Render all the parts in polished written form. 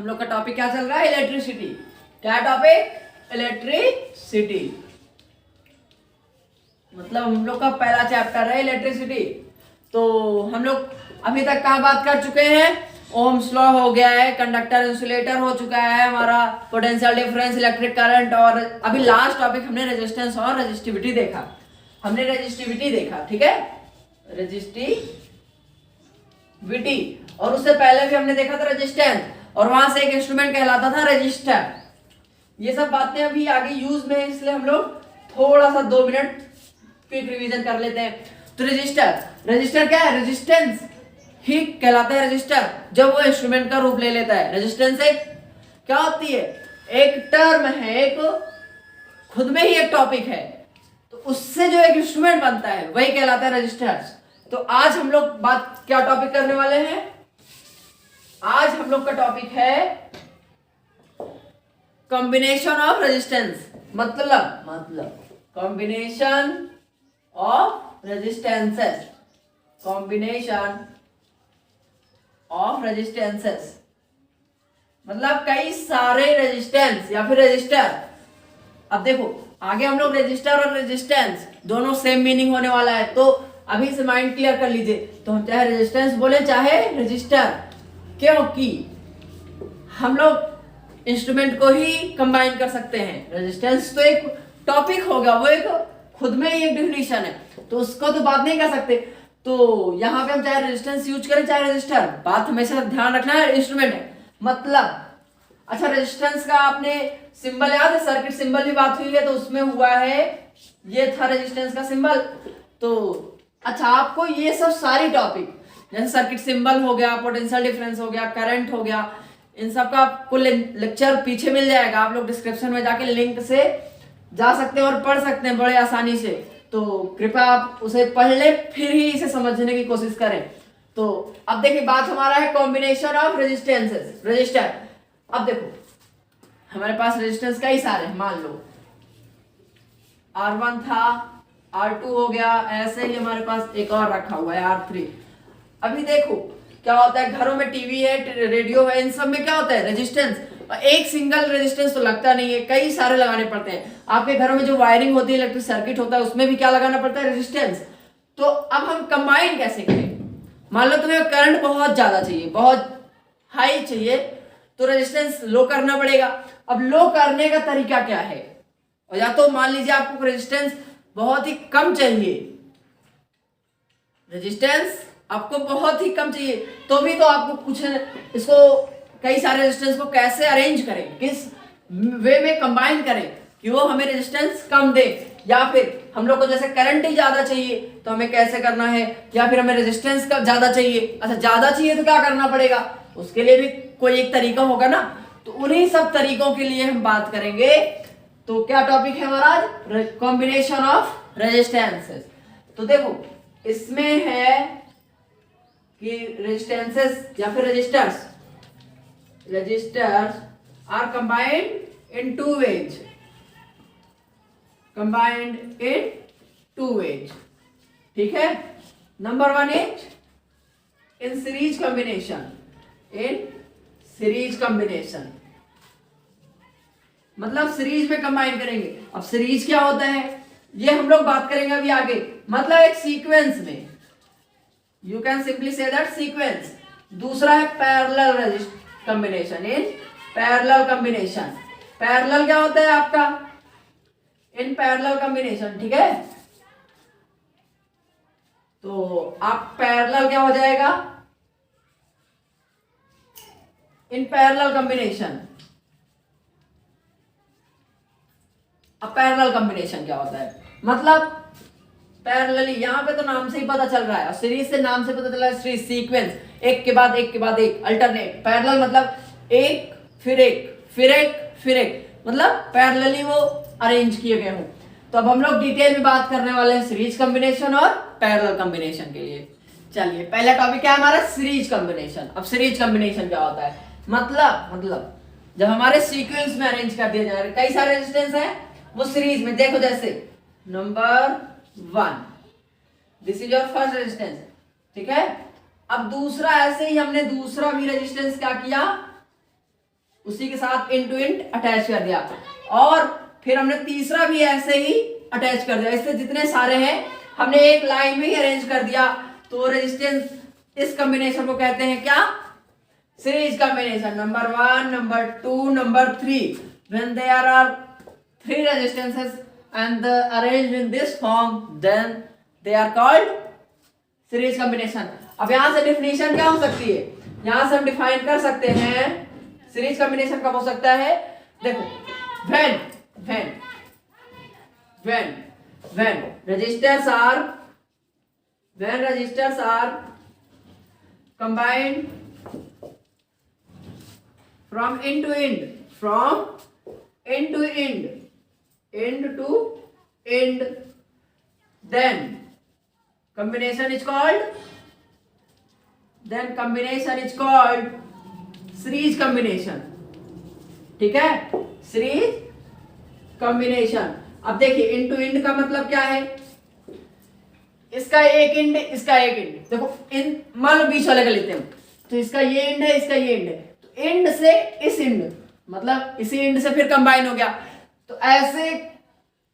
हम लोग का टॉपिक क्या चल रहा है? इलेक्ट्रिसिटी। क्या टॉपिक? इलेक्ट्रिसिटी। मतलब हम लोग का पहला चैप्टर है इलेक्ट्रिसिटी। तो हम लोग अभी तक कहाँ बात कर चुके हैं? ओम्स लॉ हो गया है, कंडक्टर इंसुलेटर हो चुका है हमारा, पोटेंशियल डिफरेंस, इलेक्ट्रिक करंट, और अभी लास्ट टॉपिक हमने रेजिस्टेंस और रेजिस्टिविटी देखा। हमने रेजिस्टिविटी देखा, ठीक है, रेजिस्टिविटी। और उससे पहले भी हमने देखा था रेजिस्टेंस, और वहां से एक इंस्ट्रूमेंट कहलाता था रेजिस्टर। ये सब बातें अभी आगे यूज में है, इसलिए हम लोग थोड़ा सा 2 मिनट क्विक रिवीजन कर लेते हैं। तो रजिस्टर क्या है? रेजिस्टेंस ही कहलाता है रजिस्टर, जब वो इंस्ट्रूमेंट का रूप ले लेता है। रेजिस्टेंस एक क्या होती है? एक टर्म है, एक खुद में ही एक टॉपिक है, तो उससे जो एक इंस्ट्रूमेंट बनता है वही कहलाता है रजिस्टर्स। तो आज हम लोग बात क्या टॉपिक करने वाले हैं? आज हम लोग का टॉपिक है कॉम्बिनेशन ऑफ रेजिस्टेंस। मतलब combination of resistances, combination of resistances मतलब कई सारे रेजिस्टेंस या फिर रेजिस्टर। अब देखो आगे हम लोग रेजिस्टर और रेजिस्टेंस दोनों सेम मीनिंग होने वाला है, तो अभी से माइंड क्लियर कर लीजिए। तो हम चाहे रेजिस्टेंस बोले चाहे रेजिस्टर, क्योंकि हम लोग इंस्ट्रूमेंट को ही कंबाइन कर सकते हैं। रेजिस्टेंस तो एक टॉपिक होगा, वो एक खुद में ही एक डेफिनेशन है, तो उसको तो बात नहीं कर सकते। तो यहाँ पे हम चाहे रेजिस्टेंस यूज करें चाहे रेजिस्टर, बात हमेशा ध्यान रखना है इंस्ट्रूमेंट है। मतलब अच्छा, रेजिस्टेंस का आपने सिंबल याद है? सर्किट सिंबल भी बात हुई है, तो उसमें हुआ है, ये था रेजिस्टेंस का सिंबल। तो अच्छा, आपको ये सब सारी टॉपिक जैसे सर्किट सिंबल हो गया, पोटेंशियल डिफरेंस हो गया, करंट हो गया, इन सब का आपको लेक्चर पीछे मिल जाएगा। आप लोग डिस्क्रिप्शन में जाके लिंक से जा सकते हैं और पढ़ सकते हैं बड़े आसानी से। तो कृपया आप उसे पढ़ ले, फिर ही इसे समझने की कोशिश करें। तो अब देखिए, बात हमारा है कॉम्बिनेशन ऑफ रेजिस्टेंसेस, रजिस्टर। अब देखो हमारे पास रेजिस्टेंस कई सारे हैं, मान लो R1 था, R2 हो गया, ऐसे ही हमारे पास एक और रखा हुआ है R3। अभी देखो क्या होता है, घरों में टीवी है, रेडियो है, इन सब में क्या होता है? रेजिस्टेंस। एक सिंगल रेजिस्टेंस तो लगता नहीं है, कई सारे लगाने पड़ते हैं। आपके घरों में जो वायरिंग होती है, इलेक्ट्रिक सर्किट होता है, उसमें भी क्या लगाना पड़ता है? रेजिस्टेंस। तो अब हम कंबाइन कैसे करें? मान लो तुम्हें करंट बहुत ज्यादा चाहिए, बहुत हाई चाहिए, तो रेजिस्टेंस लो करना पड़ेगा। अब लो करने का तरीका क्या है? और या तो मान लीजिए आपको रेजिस्टेंस बहुत ही कम चाहिए, रेजिस्टेंस आपको बहुत ही कम चाहिए, तो भी तो आपको कुछ इसको कई सारे रेजिस्टेंस को कैसे अरेंज करें, किस वे में कंबाइन करें कि वो हमें रेजिस्टेंस कम दे। या फिर हम लोग को जैसे करंट ही ज्यादा चाहिए, तो हमें कैसे करना है? या फिर हमें रेजिस्टेंस का ज्यादा चाहिए, अच्छा ज्यादा चाहिए तो क्या करना पड़ेगा? उसके लिए भी कोई एक तरीका होगा ना। तो उन्हीं सब तरीकों के लिए हम बात करेंगे। तो क्या टॉपिक है हमारा आज? Combination of resistances. तो देखो इसमें है कि रेजिस्टेंसेस या फिर resistors are combined in two ways, combined in two ways, ठीक है। Number 1 is in series combination, in series combination मतलब सीरीज में कंबाइन करेंगे। अब सीरीज क्या होता है ये हम लोग बात करेंगे अभी आगे। मतलब एक सीक्वेंस में, you can simply say that sequence. दूसरा है parallel combination, in parallel combination. Parallel क्या होता है आपका? इन पैरेलल कॉम्बिनेशन, ठीक है। तो आप पैरेलल क्या हो जाएगा? In parallel combination. अब पैरेलल कॉम्बिनेशन क्या होता है? मतलब पैरेलली, यहां पे तो नाम से ही पता चल रहा है, और सीरीज से नाम से पता चल रहा है सीरीज, सीक्वेंस, एक के बाद एक के बाद एक, अल्टरनेट। पैरेलल मतलब एक फिर एक फिर एक फिर एक, मतलब पैरेलली वो अरेंज किए गए हों। तो अब हम लोग डिटेल में बात करने वाले हैं सीरीज कॉम्बिनेशन और पैरेलल कॉम्बिनेशन के लिए। चलिए पहला टॉपिक क्या है हमारा? Series combination. अब सीरीज कॉम्बिनेशन क्या होता है? मतलब जब हमारे सीक्वेंस में अरेंज कर दिया जाए, कई सारे रेजिस्टेंस है, वो सीरीज में, देखो जैसे number 1, this is your first resistance, ठीक है। अब दूसरा, ऐसे ही हमने दूसरा भी रेजिस्टेंस क्या किया? उसी के साथ इंड टू इंड अटैच कर दिया, और फिर हमने तीसरा भी ऐसे ही अटैच कर दिया। इससे जितने सारे हैं हमने एक लाइन में ही अरेंज कर दिया। तो रेजिस्टेंस, इस कॉम्बिनेशन को कहते हैं क्या? Series combination. Number 1, number 2, number 3, when there are 3 resistances and arranged in this form, then they are called series combination. अब यहां से डिफिनेशन क्या हो सकती है? यहां से हम डिफाइन कर सकते हैं सीरीज कॉम्बिनेशन कब हो सकता है। देखो, when resistors are combined from end to end, then combination is called series combination. ठीक है, सीरीज कॉम्बिनेशन। अब देखिए, इंड टू इंड का मतलब क्या है? इसका एक इंड, इसका एक इंड। देखो, इन मान लो बीच वाले का लेते हैं, तो इसका ये इंड है, इसका ये इंड है, तो इंड से इस इंड, मतलब इसी इंड से फिर कंबाइन हो गया। तो ऐसे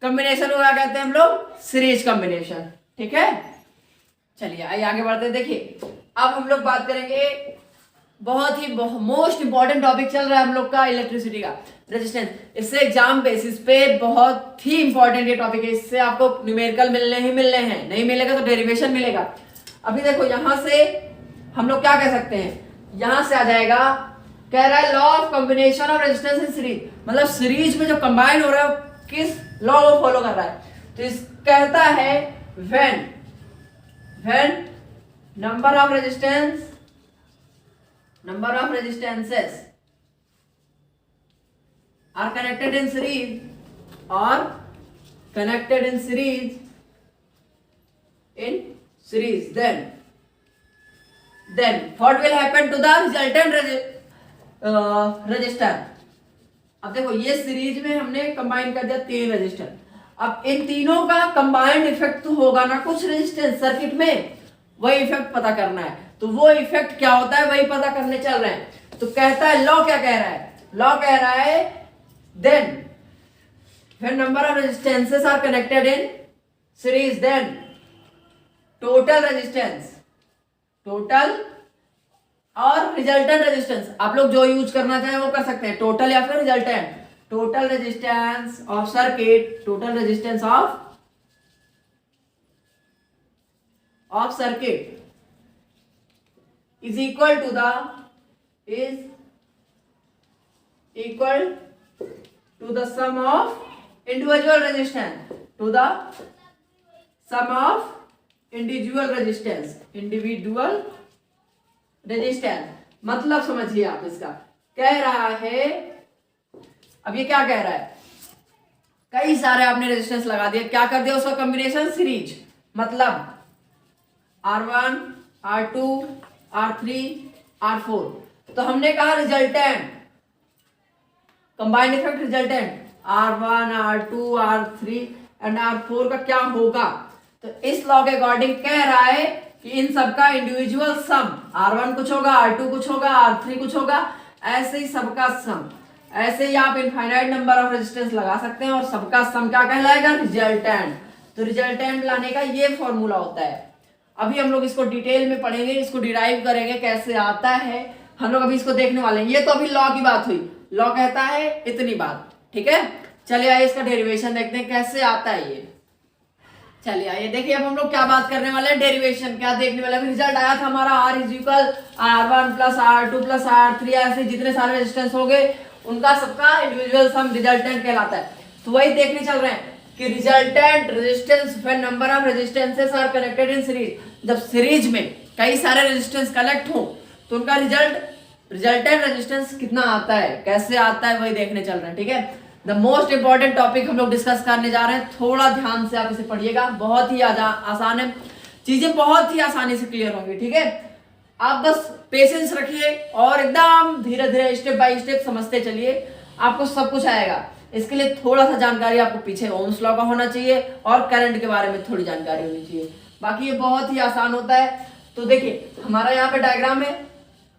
कॉम्बिनेशन को क्या कहते हैं हम लोग? Series combination. ठीक है, चलिए आइए आगे बढ़ते हैं। देखिए, अब हम लोग बात करेंगे, बहुत ही मोस्ट इंपॉर्टेंट टॉपिक चल रहा है हम लोग का, इलेक्ट्रिसिटी का रेजिस्टेंस। इससे एग्जाम बेसिस पे बहुत ही इंपॉर्टेंट ये टॉपिक है। इससे आपको न्यूमेरिकल मिलने हैं, नहीं मिलेगा तो डेरिवेशन मिलेगा। अभी देखो, यहां से हम लोग क्या कह सकते हैं? यहां से आ जाएगा, कह रहा है law of combination of resistance in series, मतलब सीरीज में जो कंबाइन हो रहा है किस लॉ को फॉलो कर रहा है। तो इस कहता है when number of resistances are connected in series, then what will happen to the resultant resistor? अब देखो, ये सीरीज में हमने कंबाइन कर दिया 3 रजिस्टर। अब इन तीनों का कंबाइंड इफेक्ट तो होगा ना कुछ रेजिस्टेंस सर्किट में, वही इफेक्ट पता करना है। तो वो इफेक्ट क्या होता है वही पता करने चल रहे हैं। तो कहता है, लॉ क्या कह रहा है? लॉ कह रहा है then when number of resistances are connected in series, then total resistance, total और रिजल्टेंट रेजिस्टेंस, आप लोग जो यूज करना चाहें वो कर सकते हैं, टोटल या फिर resultant. Total resistance of circuit, total resistance of circuit is equal to the sum of individual resistance, मतलब समझिए आप इसका, कह रहा है, अब ये क्या कह रहा है? कई सारे आपने रेजिस्टेंस लगा दिए, क्या कर दिया उसका कॉम्बिनेशन सीरीज, मतलब R1, R2, R3, R4। तो हमने कहा resultant, combined effect resultant R1, R2, R3 and R4 का क्या होगा? तो इस लॉ के अकॉर्डिंग कह रहा है कि इन सबका इंडिविजुअल सम, R1 कुछ होगा, R2 कुछ होगा, R3 कुछ होगा, ऐसे ही सबका सम। ऐसे ही आप इनफाइनाइट नंबर ऑफ रेजिस्टेंस लगा सकते हैं और सबका सम क्या कहलाएगा? रिजल्टेंट। तो रिजल्टेंट लाने का ये फॉर्मूला होता है। अभी हम लोग इसको डिटेल में पढ़ेंगे, इसको डिराइव करेंगे कैसे आता है, हम लोग अभी इसको देखने वाले हैं। ये तो अभी लॉ की बात हुई, लॉ कहता है इतनी बात, ठीक है। चलिए आइए इसका डेरिवेशन देखते हैं कैसे आता है ये। चलिए आइए देखिए, अब हम लोग क्या बात करने वाले हैं, डेरिवेशन क्या देखने वाले हैं। रिजल्ट आया था हमारा R is equal R1 plus R2 plus R3, ऐसे जितने सारे रेजिस्टेंस हो गए उनका सबका इंडिविजुअल सम रिजल्टेंट कहलाता है। तो वही देखने चल रहे हैं कि resultant resistance when number of resistances are connected in series, जब सीरीज में कई सारे रेजिस्टेंस कनेक्ट हो तो उनका रिजल्टेंट रेजिस्टेंस कितना आता है, कैसे आता है, वही देखने चल रहे हैं, ठीक है। द मोस्ट इंपॉर्टेंट टॉपिक हम लोग डिस्कस करने जा रहे हैं, थोड़ा ध्यान से आप इसे पढ़िएगा, बहुत ही आसान है, चीजें बहुत ही आसानी से क्लियर होंगी, ठीक है। आप बस पेशेंस रखिए और एकदम धीरे धीरे स्टेप बाय स्टेप समझते चलिए, आपको सब कुछ आएगा। इसके लिए थोड़ा सा जानकारी आपको पीछे ओम्स लॉ का होना चाहिए और करंट के बारे में थोड़ी जानकारी होनी चाहिए, बाकी ये बहुत ही आसान होता है। तो देखिए हमारा यहाँ पे डायग्राम है,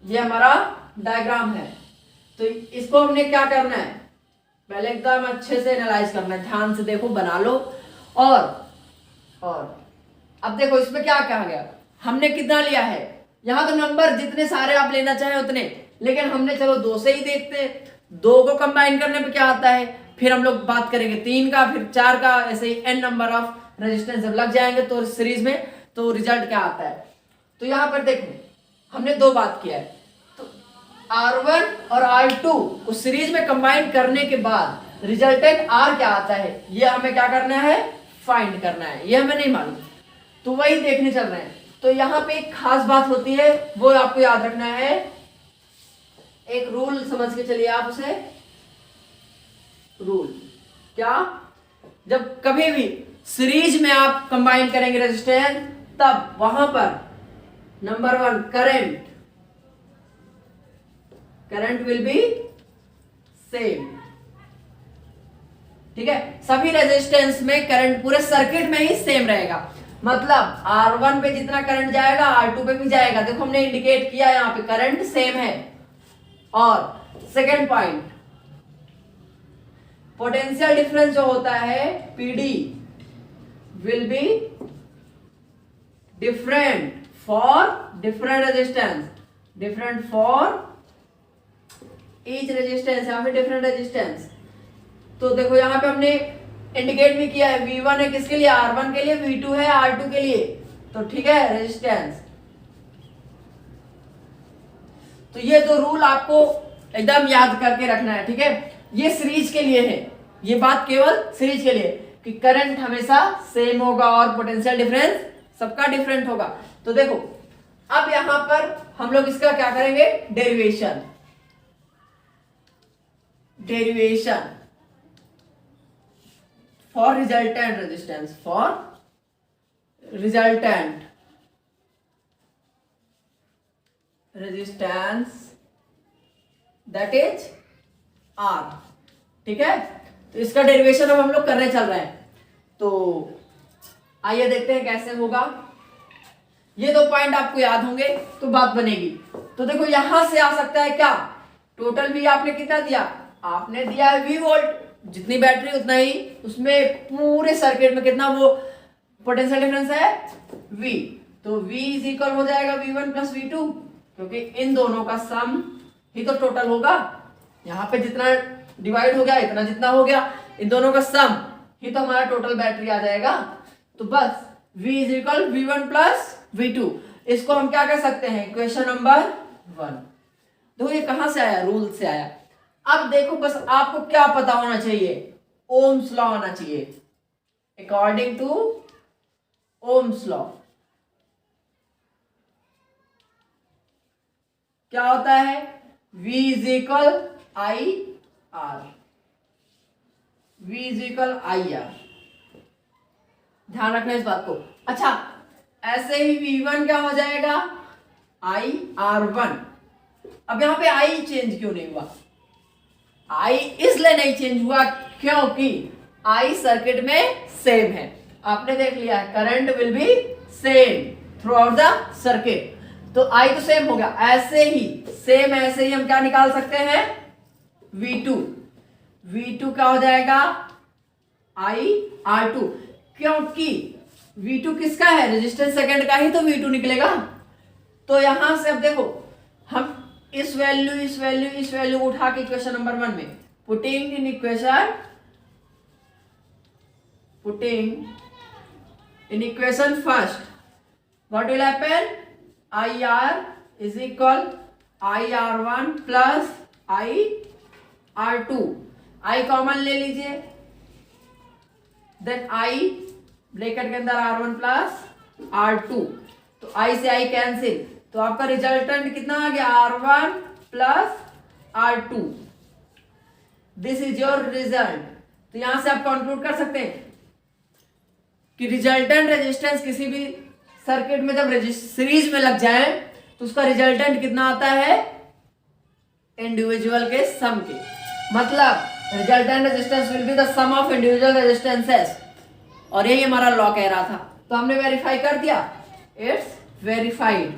ये हमारा डायग्राम है। तो इसको हमने क्या करना है, पहले एकदम अच्छे से एनालाइज करना है, ध्यान से देखो, बना लो। और अब देखो इसमें क्या कहा गया, हमने कितना लिया है, यहाँ तो नंबर जितने सारे आप लेना चाहे उतने, लेकिन हमने चलो 2 से ही देखते हैं। 2 को कंबाइन करने पे क्या आता है, फिर हम लोग बात करेंगे 3 का, फिर 4 का, ऐसे ही n नंबर ऑफ रेजिस्टेंस जब लग जाएंगे तो सीरीज में, तो रिजल्ट क्या आता है। तो यहाँ पर देखो हमने 2 बात किया है, तो R1 और R2 को सीरीज में कंबाइन करने के बाद रिजल्टेंट R क्या आता है, ये हमें क्या करना है, फाइंड करना है। ये हमें नहीं मालूम, तो वही देखने चल रहे हैं। तो यहाँ पे एक खास बात होती है, वो आपको याद रखना है, एक रूल समझ के चलिए आप उसे। रूल क्या, जब कभी भी सीरीज में आप कंबाइन करेंगे रेजिस्टेंस, तब वहां पर number 1 current will be same. ठीक है, सभी रेजिस्टेंस में करंट पूरे सर्किट में ही सेम रहेगा, मतलब R1 पे जितना करंट जाएगा R2 पे भी जाएगा। देखो हमने इंडिकेट किया यहाँ पे करंट सेम है। और सेकेंड पॉइंट, पोटेंशियल डिफरेंस जो होता है PD will be different for different resistance, different for each resistance, यहाँ पे डिफरेंट रेजिस्टेंस। तो देखो यहाँ पे हमने इंडिकेट भी किया है, V1 है किसके लिए, R1 के लिए, V2 है R2 के लिए। तो ठीक है, रेजिस्टेंस। तो ये 2 रूल आपको एकदम याद करके रखना है। ठीक है, ये सीरीज के लिए है, ये बात केवल सीरीज के लिए कि करंट हमेशा सेम होगा और पोटेंशियल डिफरेंस सबका डिफरेंट होगा। तो देखो अब यहां पर हम लोग इसका क्या करेंगे, derivation for resultant resistance, for resultant resistance that is R। ठीक है, तो इसका डेरिवेशन अब हम लोग करने चल रहे हैं। तो आइए देखते हैं कैसे होगा। ये 2 पॉइंट आपको याद होंगे तो बात बनेगी। तो देखो यहां से आ सकता है क्या, टोटल भी आपने कितना दिया, आपने दिया है V वोल्ट, जितनी बैटरी उतना ही, उसमें पूरे सर्किट में कितना वो पोटेंशियल डिफरेंस है V। तो V इज इक्वल हो जाएगा V1 प्लस V2, क्योंकि इन दोनों का सम ही तो टोटल होगा। यहाँ पे जितना डिवाइड हो गया इतना जितना हो गया, इन दोनों का सम ही तो हमारा टोटल बैटरी आ जाएगा। तो बस V is equal V1 plus V2, इसको हम क्या कर सकते हैं, इक्वेशन नंबर 1। देखो ये कहां से आया, रूल से आया। अब देखो बस आपको क्या पता होना चाहिए, ओम्स लॉ आना चाहिए। अकॉर्डिंग टू ओम्स लॉ क्या होता है, V is equal IR, V is equal IR। ध्यान रखना इस बात को। अच्छा, ऐसे ही V1 क्या हो जाएगा, IR1। अब यहां पे I चेंज क्यों नहीं हुआ, I इसलिए नहीं चेंज हुआ क्योंकि I सर्किट में सेम है। आपने देख लिया है current will be same through out the circuit, तो I तो सेम हो गया। ऐसे ही सेम, ऐसे ही हम क्या निकाल सकते हैं, V2 क्या हो जाएगा, IR2, क्योंकि V2 किसका है, रेजिस्टेंस सेकंड का ही तो V2 निकलेगा। तो यहां से अब देखो हम इस वैल्यू उठा के इक्वेशन नंबर 1 में putting in equation first, what will happen, IR is equal IR1 plus IR2, I common ले लीजिए, देन I ब्रैकेट के अंदर R1 प्लस R2, तो I से I कैंसिल, तो आपका रिजल्टेंट कितना आ गया, R1 plus R2। This is your result. तो यहां से आप कंक्लूड कर सकते हैं कि रिजल्टेंट रेजिस्टेंस किसी भी सर्किट में जब सीरीज में लग जाए तो उसका रिजल्टेंट कितना आता है, इंडिविजुअल के सम के, मतलब resultant resistance will be the sum of individual resistances. और यही हमारा लॉ कह रहा था, तो हमने वेरीफाई कर दिया, इट्स वेरीफाइड।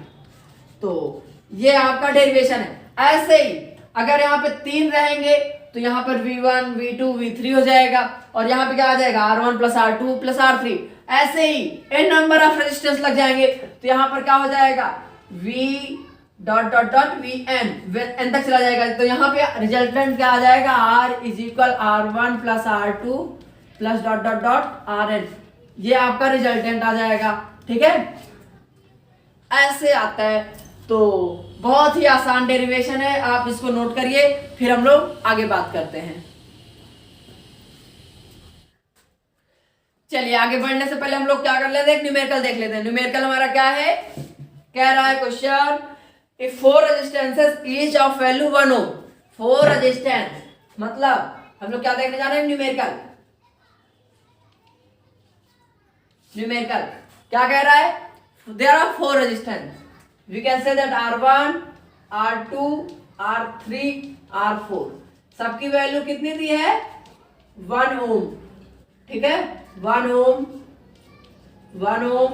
तो ये आपका डेरिवेशन है। ऐसे ही अगर यहाँ पे 3 रहेंगे तो यहाँ पर V1 V2 V3 हो जाएगा, और यहाँ पे क्या आ जाएगा R1 plus R2 plus R3। ऐसे ही n नंबर ऑफ रेजिस्टेंस लग जाएंगे तो यहाँ पर क्या हो जाएगा V dot dot dot Vn n तक चला जाएगा। तो यहाँ पे रिजल्टेंट क्या आ जाएगा R is equal R1 plus R2 plus dot dot dot Rn। ये आपका रिजल्टेंट आ जाएगा। ठीक है, ऐसे आता है। तो बहुत ही आसान डेरिवेशन है, आप इसको नोट करिए, फिर हम लोग आगे बात करते हैं। चलिए आगे बढ़ने से पहले हम लोग क्या कर लेते हैं, एक न्यूमेरिकल देख लेते हैं। न्यूमेरिकल हमारा क्या है, कह रहा है question if 4 resistances each of value 1 ohm. 4 resistance मतलब हम लोग क्या देखने जा रहे हैं, न्यूमेरिकल। न्यूमेरिकल क्या कह रहा है, there are 4 resistance, we can say that R1 R2 R3 R4 सबकी वैल्यू कितनी दी है 1 ओम। ठीक है, 1 ओम 1 ओम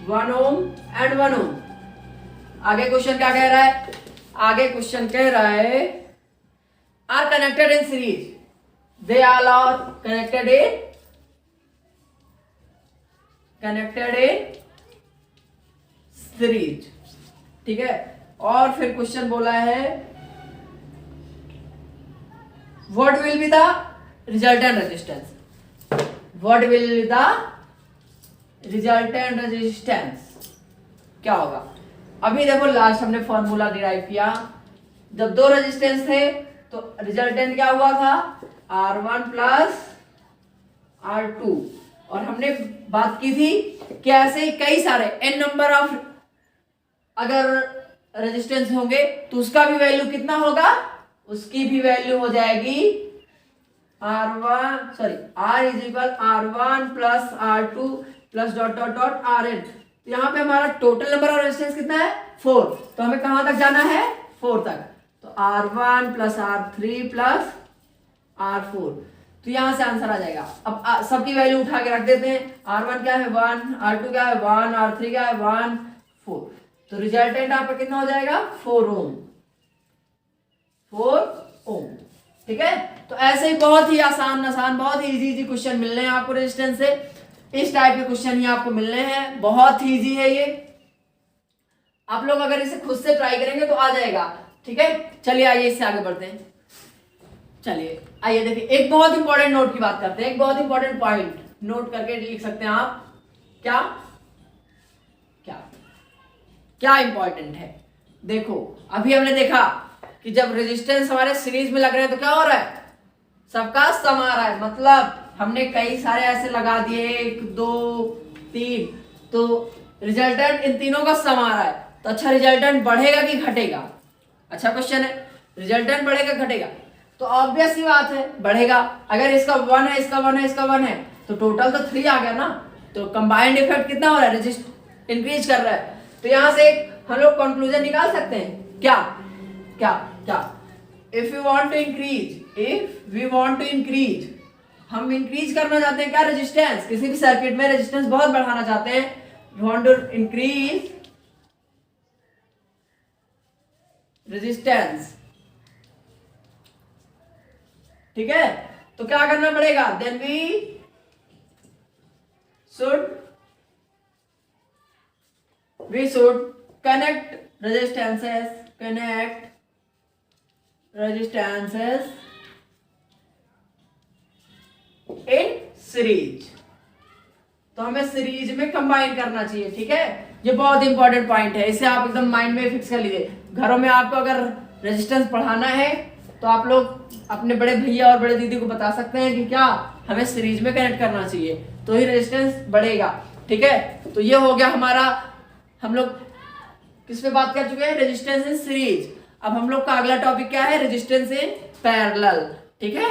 1 ओम एंड 1 ओम। आगे क्वेश्चन क्या कह रहा है, आगे क्वेश्चन कह रहा है are connected in series, they all are connected in series. ठीक है, और फिर क्वेश्चन बोला है what will be the resultant resistance, what will be the resultant resistance क्या होगा। अभी देखो लास्ट हमने फॉर्मूला डिराइव किया, जब 2 रेजिस्टेंस थे तो रिजल्टेंट क्या हुआ था R1 प्लस R2, और हमने बात की थी कि ऐसे कई सारे n नंबर ऑफ अगर रेजिस्टेंस होंगे तो उसका भी वैल्यू कितना होगा, उसकी भी वैल्यू हो जाएगी R is equal R1 plus R2 plus dot dot dot Rn। तो यहाँ पे हमारा टोटल नंबर ऑफ रेजिस्टेंस कितना है 4, तो हमें कहां तक जाना है 4 तक। तो R1 plus R3 plus R4, तो यहां से आंसर आ जाएगा। अब सबकी वैल्यू उठा के रख देते हैं, R1 क्या है 1, R2 क्या है 1, R3 क्या है 1, 4, तो रिजल्टेंट आपका कितना हो जाएगा 4 ओम। 4 ओम। ठीक है, तो ऐसे ही बहुत ही आसान बहुत ही इजी क्वेश्चन मिलने हैं आपको रेजिस्टेंस से। इस टाइप के क्वेश्चन ही आपको मिलने हैं, बहुत ही इजी है ये। आप लोग अगर इसे खुद से ट्राई करेंगे तो आ जाएगा। ठीक है, चलिए आइए इससे आगे बढ़ते हैं। चलिए आइए देखिए, एक बहुत इंपॉर्टेंट नोट की बात करते हैं, एक बहुत इंपॉर्टेंट पॉइंट नोट करके लिख सकते हैं आप। क्या क्या क्या इंपॉर्टेंट है, देखो अभी हमने देखा कि जब रेजिस्टेंस हमारे सीरीज में लग रहे हैं तो क्या हो रहा है, सबका सम आ रहा है। मतलब हमने कई सारे ऐसे लगा दिए 1 2 3, तो रिजल्टेंट इन तीनों का सम आ रहा है। तो अच्छा रिजल्टेंट बढ़ेगा कि घटेगा, अच्छा क्वेश्चन है। रिजल्टेंट बढ़ेगा घटेगा, तो ऑब्वियस ही बात है बढ़ेगा। अगर इसका 1 है, इसका 1 है, इसका 1 है, तो टोटल तो 3 आ गया ना। तो कंबाइंड इफेक्ट कितना हो रहा है, इंक्रीज कर रहा है। तो यहां से हम लोग कंक्लूजन निकाल सकते हैं क्या क्या क्या, if we want to increase, हम इंक्रीज करना चाहते हैं क्या रेजिस्टेंस, किसी भी सर्किट में रेजिस्टेंस बहुत बढ़ाना चाहते हैं, we want to increase resistance. ठीक है, तो क्या करना पड़ेगा, then we should connect resistances in series. तो हमें सीरीज में कंबाइन करना चाहिए। ठीक है, ये बहुत इंपॉर्टेंट पॉइंट है, इसे आप एकदम माइंड में फिक्स कर लीजिए। घरों में आपको अगर रेजिस्टेंस बढ़ाना है तो आप लोग अपने बड़े भैया और बड़े दीदी को बता सकते हैं कि क्या हमें सीरीज में कनेक्ट करना चाहिए, तो ही रेजिस्टेंस बढ़ेगा। ठीक है, तो ये हो गया हमारा, हम लोग किस पे बात कर चुके हैं, रेजिस्टेंस इन सीरीज। अब हम लोग का अगला टॉपिक क्या है, रेजिस्टेंस इन पैरेलल। ठीक है,